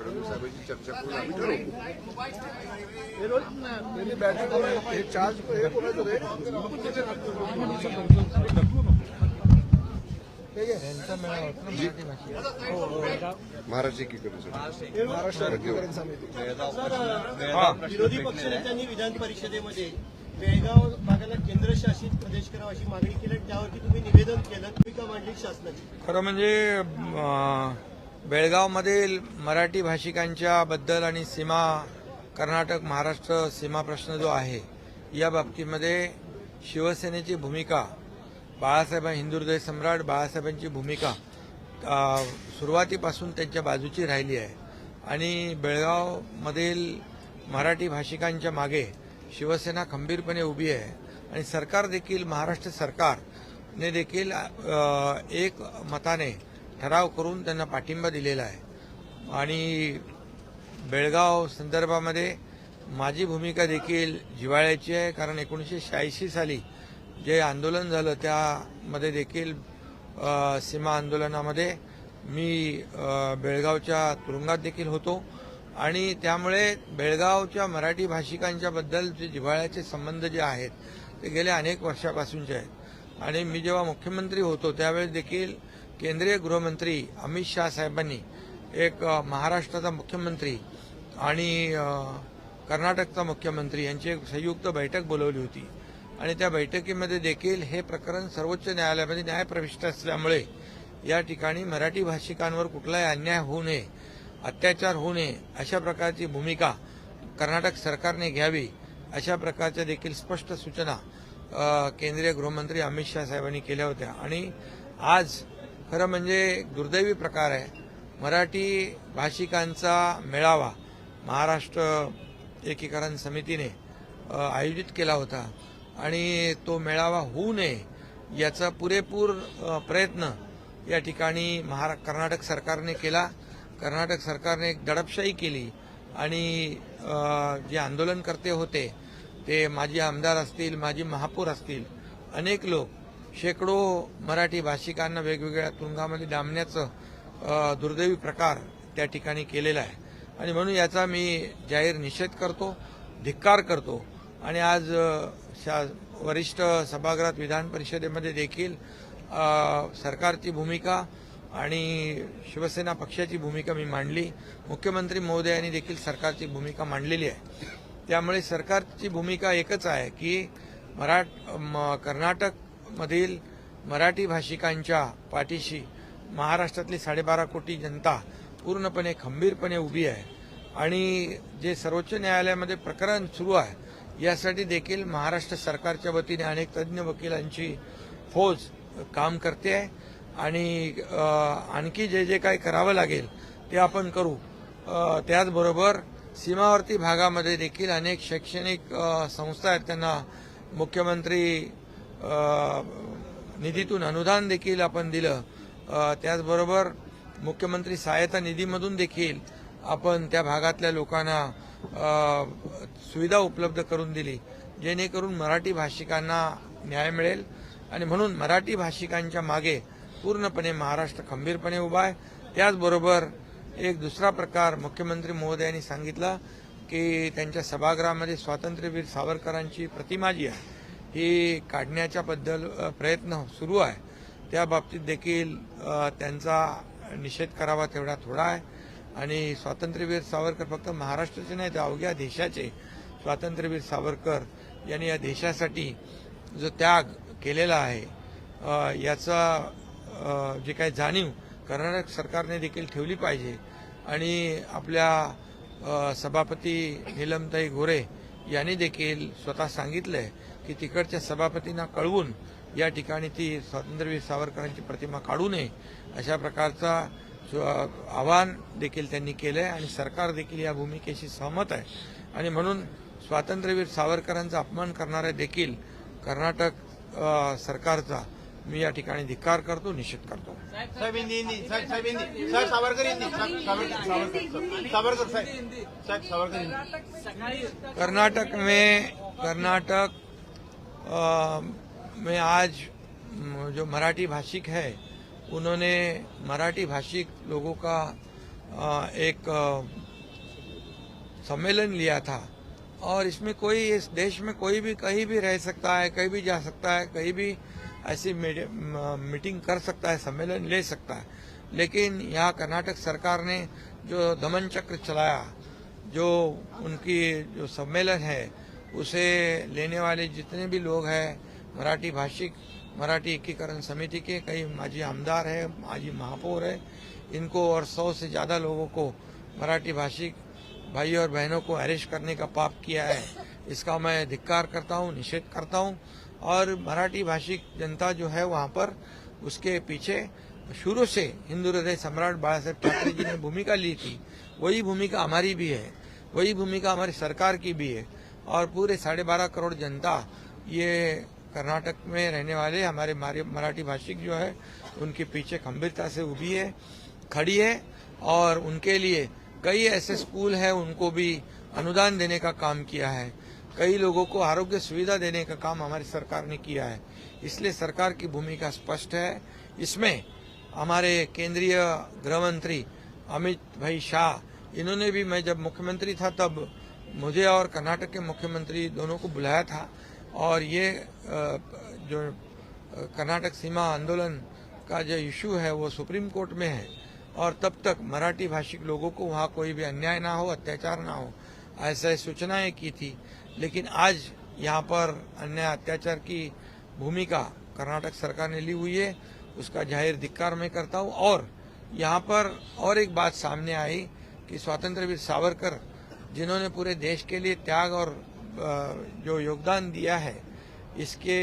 फडणवीस साहेबांची चर्चा करून आम्ही महाराष्ट्र एकीकरण विरोधी पक्षनेत्यांनी विधान परिषदेमध्ये बेळगाव भागाला केंद्रशासित प्रदेश करावा अशी मागणी केली, त्यावरती तुम्ही निवेदन केलं, भूमिका मांडली शासनाची. खरं म्हणजे बेळगावमधील मराठी भाषिकांच्या बद्दल आणि सीमा कर्नाटक महाराष्ट्र सीमा प्रश्न जो आहे या बाबतीमध्ये शिवसेनेची भूमिका, बाळासाहेब हिंदुहृदय सम्राट बाळासाहेबांची भूमिका सुरुवातीपासून त्यांच्या बाजूची राहिली आहे आणि बेळगावमधील मराठी भाषिकांच्या मागे शिवसेना खंबीरपणे उभी आहे आणि सरकार देखील महाराष्ट्र सरकारने देखील एक मताने ठराव करून त्यांना पाठिंबा दिलेला आहे आणि बेळगाव संदर्भामध्ये माझी भूमिका देखील जिव्हाळ्याची आहे. कारण 1986 साली जे आंदोलन झालं त्यामध्ये देखील सीमा आंदोलनामध्ये मी बेळगावच्या तुरुंगात देखील होतो आणि त्यामुळे बेळगावच्या मराठी भाषिकांच्या बद्दल जे जिव्हाळ्याचे संबंध जे आहेत ते गेल्या अनेक वर्षापासूनचे आहेत आणि मी जेव्हा मुख्यमंत्री होतो त्यावेळेस देखील केंद्रीय गृहमंत्री अमित शाह साहेबांनी एक महाराष्ट्राचा मुख्यमंत्री आणि कर्नाटकचा मुख्यमंत्री यांची एक संयुक्त बैठक बोलवली होती आणि त्या बैठकीमध्ये देखील हे प्रकरण सर्वोच्च न्यायालयामध्ये न्यायप्रविष्ट असल्यामुळे या ठिकाणी मराठी भाषिकांवर कुठलाही अन्याय होऊ नये, अत्याचार होऊ नये अशा प्रकारची भूमिका कर्नाटक सरकारने घ्यावी अशा प्रकारच्या देखील स्पष्ट सूचना केंद्रीय गृहमंत्री अमित शाह साहेबांनी केल्या होत्या. आणि आज खरं म्हणजे दुर्दैवी प्रकार आहे, मराठी भाषिकांचा मेळावा महाराष्ट्र एकीकरण समितीने आयोजित केला होता आणि तो मेळावा होऊ नये याचा पुरेपूर प्रयत्न या ठिकाणी कर्नाटक सरकारने केला. कर्नाटक सरकारने एक दडपशाही केली आणि जे आंदोलनकर्ते होते ते माजी आमदार असतील, माजी महापौर असतील, अनेक लोक, शेकडो मराठी भाषिकांना वेगवेगळ्या तुरुंगामध्ये डांबण्याचं दुर्दैवी प्रकार त्या ठिकाणी केलेला आहे आणि म्हणून याचा मी जाहीर निषेध करतो, धिक्कार करतो. आणि आज वरिष्ठ सभागृहात विधान परिषदेमध्ये देखील सरकारची भूमिका आणि शिवसेना पक्षाची भूमिका मी मांडली. मुख्यमंत्री महोदयांनी देखील सरकारची भूमिका मांडलेली आहे. त्यामुळे सरकारची भूमिका एकच आहे की कर्नाटकमधील मराठी भाषिकांच्या पाठीशी महाराष्ट्रातली 12.5 कोटी जनता पूर्णपणे खंबीरपणे उभी आहे आणि जे सर्वोच्च न्यायालयामध्ये प्रकरण सुरू आहे यासाठी देखील महाराष्ट्र सरकारच्या वतीने अनेक तज्ज्ञ वकिलांची फौज काम करते आहे आणि आणखी जे जे काही करावं लागेल ते आपण करू. त्याचबरोबर सीमावर्ती भागामध्ये देखील अनेक शैक्षणिक संस्था आहेत, त्यांना मुख्यमंत्री निधीतून अनुदान देखील आपण दिलं. त्याचबरोबर मुख्यमंत्री सहायता निधीमधून देखील आपण त्या भागातल्या लोकांना सुविधा उपलब्ध करून दिली जेणेकरून मराठी भाषिकांना न्याय मिळेल आणि म्हणून मराठी भाषिकांच्या मागे पूर्णपणे महाराष्ट्र खंबीरपणे उभा आहे. त्याचबरोबर एक दुसरा प्रकार मुख्यमंत्री महोदयांनी सांगितलं की त्यांच्या सभागृहामध्ये स्वातंत्र्यवीर सावरकरांची प्रतिमा जी आहे ही काढण्याच्या बद्दल प्रयत्न सुरू आहे. त्या बाबतीत देखील त्यांचा निषेध करावा तेवढा थोडा आहे आणि स्वातंत्र्यवीर सावरकर फक्त महाराष्ट्राचे नाही तर अवघ्या देशाचे स्वातंत्र्यवीर सावरकर यांनी या देशासाठी जो त्याग केलेला आहे याचा जे काही जाणीव कर्नाटक सरकारने देखील ठेवली पाहिजे आणि आपल्या सभापती नीलमताई गोरे यांनी देखील स्वतः सांगितलंय की तिकडच्या सभापतींना कळवून या ठिकाणी ती स्वातंत्र्यवीर सावरकरांची प्रतिमा काढू नये अशा प्रकारचा आवाहन देखील त्यांनी केलंय आणि सरकार देखील या भूमिकेशी सहमत आहे आणि म्हणून स्वातंत्र्यवीर सावरकरांचा अपमान करणारे देखील कर्नाटक सरकारचा मी या ठिकाणी धिक्कार करतो, निषेध करतो. कर्नाटक में आज जो मराठी भाषिक है उन्होंने मराठी भाषिक लोगों का एक सम्मेलन लिया था और इसमें कोई इस देश में कोई भी कहीं भी रह सकता है, कहीं भी जा सकता है, कहीं भी ऐसी मीटिंग कर सकता है, सम्मेलन ले सकता है। लेकिन यहाँ कर्नाटक सरकार ने जो दमन चक्र चलाया, जो उनकी जो सम्मेलन है उसे लेने वाले जितने भी लोग हैं, मराठी भाषिक, मराठी एकीकरण समिति के कई माजी आमदार है, माजी महापौर है, इनको और 100 से ज़्यादा लोगों को मराठी भाषिक भाई और बहनों को अरेस्ट करने का पाप किया है। इसका मैं धिक्कार करता हूँ, निषेध करता हूँ। और मराठी भाषिक जनता जो है वहाँ पर उसके पीछे शुरू से हिंदू हृदय सम्राट बाला साहेब ठाकरे जी ने भूमिका ली थी, वही भूमिका हमारी भी है, वही भूमिका हमारी सरकार की भी है। और पूरे 12.5 करोड़ जनता ये कर्नाटक में रहने वाले हमारे मराठी भाषिक जो है उनके पीछे गंभीरता से उभी है, खड़ी है। और उनके लिए कई ऐसे स्कूल है, उनको भी अनुदान देने का काम किया है, कई लोगों को आरोग्य सुविधा देने का काम हमारी सरकार ने किया है। इसलिए सरकार की भूमिका स्पष्ट है। इसमें हमारे केंद्रीय गृह मंत्री अमित भाई शाह, इन्होंने भी, मैं जब मुख्यमंत्री था तब मुझे और कर्नाटक के मुख्यमंत्री दोनों को बुलाया था और ये जो कर्नाटक सीमा आंदोलन का जो इशू है वो सुप्रीम कोर्ट में है और तब तक मराठी भाषिक लोगों को वहाँ कोई भी अन्याय ना हो, अत्याचार ना हो, ऐसे सूचनाएं की थी। लेकिन आज यहाँ पर अन्याय अत्याचार की भूमिका कर्नाटक सरकार ने ली हुई है, उसका जाहिर धिक्कार मैं करता हूँ। और यहाँ पर और एक बात सामने आई कि स्वतंत्र वीर सावरकर, जिन्होंने पूरे देश के लिए त्याग और जो योगदान दिया है, इसके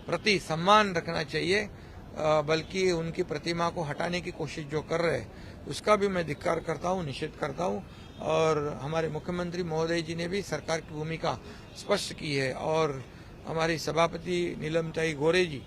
प्रति सम्मान रखना चाहिए, बल्कि उनकी प्रतिमा को हटाने की कोशिश जो कर रहे हैं उसका भी मैं धिक्कार करता हूँ, निषेध करता हूँ। और हमारे मुख्यमंत्री महोदय जी ने भी सरकार की भूमिका स्पष्ट की है और हमारी सभापति नीलमताई गोरे जी,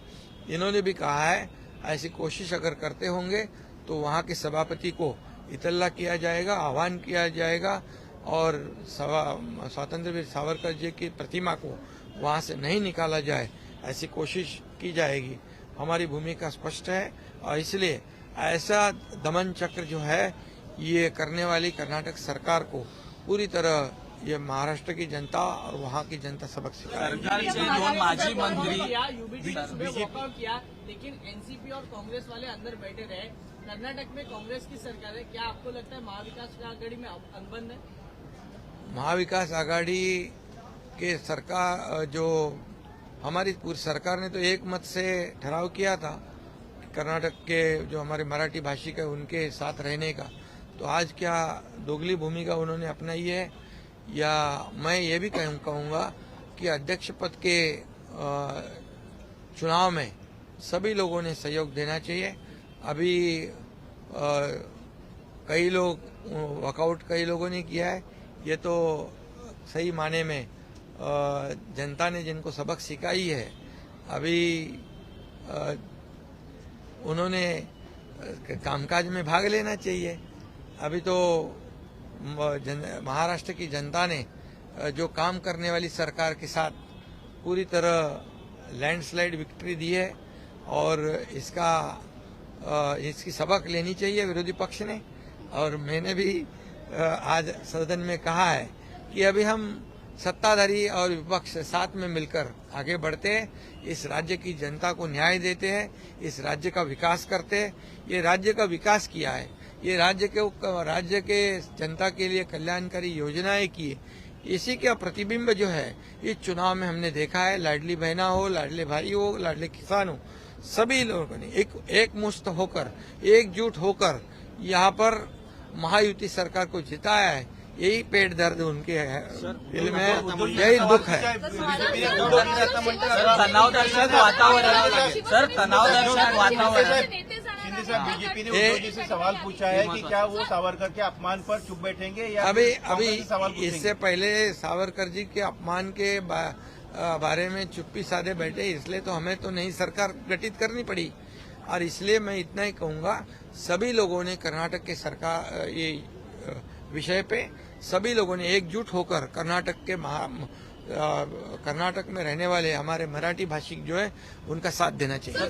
इन्होंने भी कहा है ऐसी कोशिश अगर करते होंगे तो वहाँ के सभापति को इतला किया जाएगा, आह्वान किया जाएगा और स्वतंत्र वीर सावरकर जी की प्रतिमा को वहाँ से नहीं निकाला जाए, ऐसी कोशिश की जाएगी। हमारी भूमिका स्पष्ट है और इसलिए ऐसा दमन चक्र जो है ये करने वाली कर्नाटक सरकार को पूरी तरह ये महाराष्ट्र की जनता और वहाँ की जनता सबक सिखाएगी। सरकारचे 2 माजी मंत्री वॉकआउट किया, लेकिन एनसीपी और कांग्रेस वाले अंदर बैठे रहे। कर्नाटक में कांग्रेस की सरकार है, क्या आपको लगता है महाविकास आघाड़ी में अनबन है? महाविकास आघाड़ी के सरकार जो हमारी पूरी सरकार ने तो एक मत से ठहराव किया था कि कर्नाटक के जो हमारे मराठी भाषिक है उनके साथ रहने का। तो आज क्या दोगली भूमिका उन्होंने अपनाई है, या मैं ये भी कहूँगा कि अध्यक्ष पद के चुनाव में सभी लोगों ने सहयोग देना चाहिए। अभी कई लोग वॉकआउट कई लोगों ने किया है, ये तो सही माने में जनता ने जिनको सबक सिखाई है, अभी उन्होंने कामकाज में भाग लेना चाहिए। अभी तो महाराष्ट्र की जनता ने जो काम करने वाली सरकार के साथ पूरी तरह लैंडस्लाइड विक्ट्री दी है और इसकी सबक लेनी चाहिए विरोधी पक्ष ने। और मैंने भी आज सदन में कहा है कि अभी हम सत्ताधारी और विपक्ष साथ में मिलकर आगे बढ़ते हैं, इस राज्य की जनता को न्याय देते हैं, इस राज्य का विकास करते हैं। ये राज्य का विकास किया है, ये राज्य के जनता के लिए कल्याणकारी योजनाएं की, इसी का प्रतिबिंब जो है ये चुनाव में हमने देखा है। लाडली बहना हो, लाडले भाई हो, लाडले किसान हो, सभी लोगों ने एक मुश्त होकर, एकजुट होकर यहाँ पर महायुति सरकार को जिताया है। यही पेट दर्द उनके दिल में, यही दुख है। तणावदर्शक वातावरण, सर तणावदर्शक वातावरण। शिंदे साहब, बीजेपी ने उद्धव जी से सवाल पूछा है कि क्या वो सावरकर के अपमान पर चुप बैठेंगे या अभी इससे पहले सावरकर जी के अपमान के बारे में चुप्पी साधे बैठे, इसलिए तो हमें तो नई सरकार गठित करनी पड़ी। और इसलिए मैं इतना ही कहूँगा, सभी लोगों ने कर्नाटक के सरकार ये विषय पे सभी लोगों ने एकजुट होकर कर्नाटक में रहने वाले हमारे मराठी भाषिक जो है उनका साथ देना चाहिए।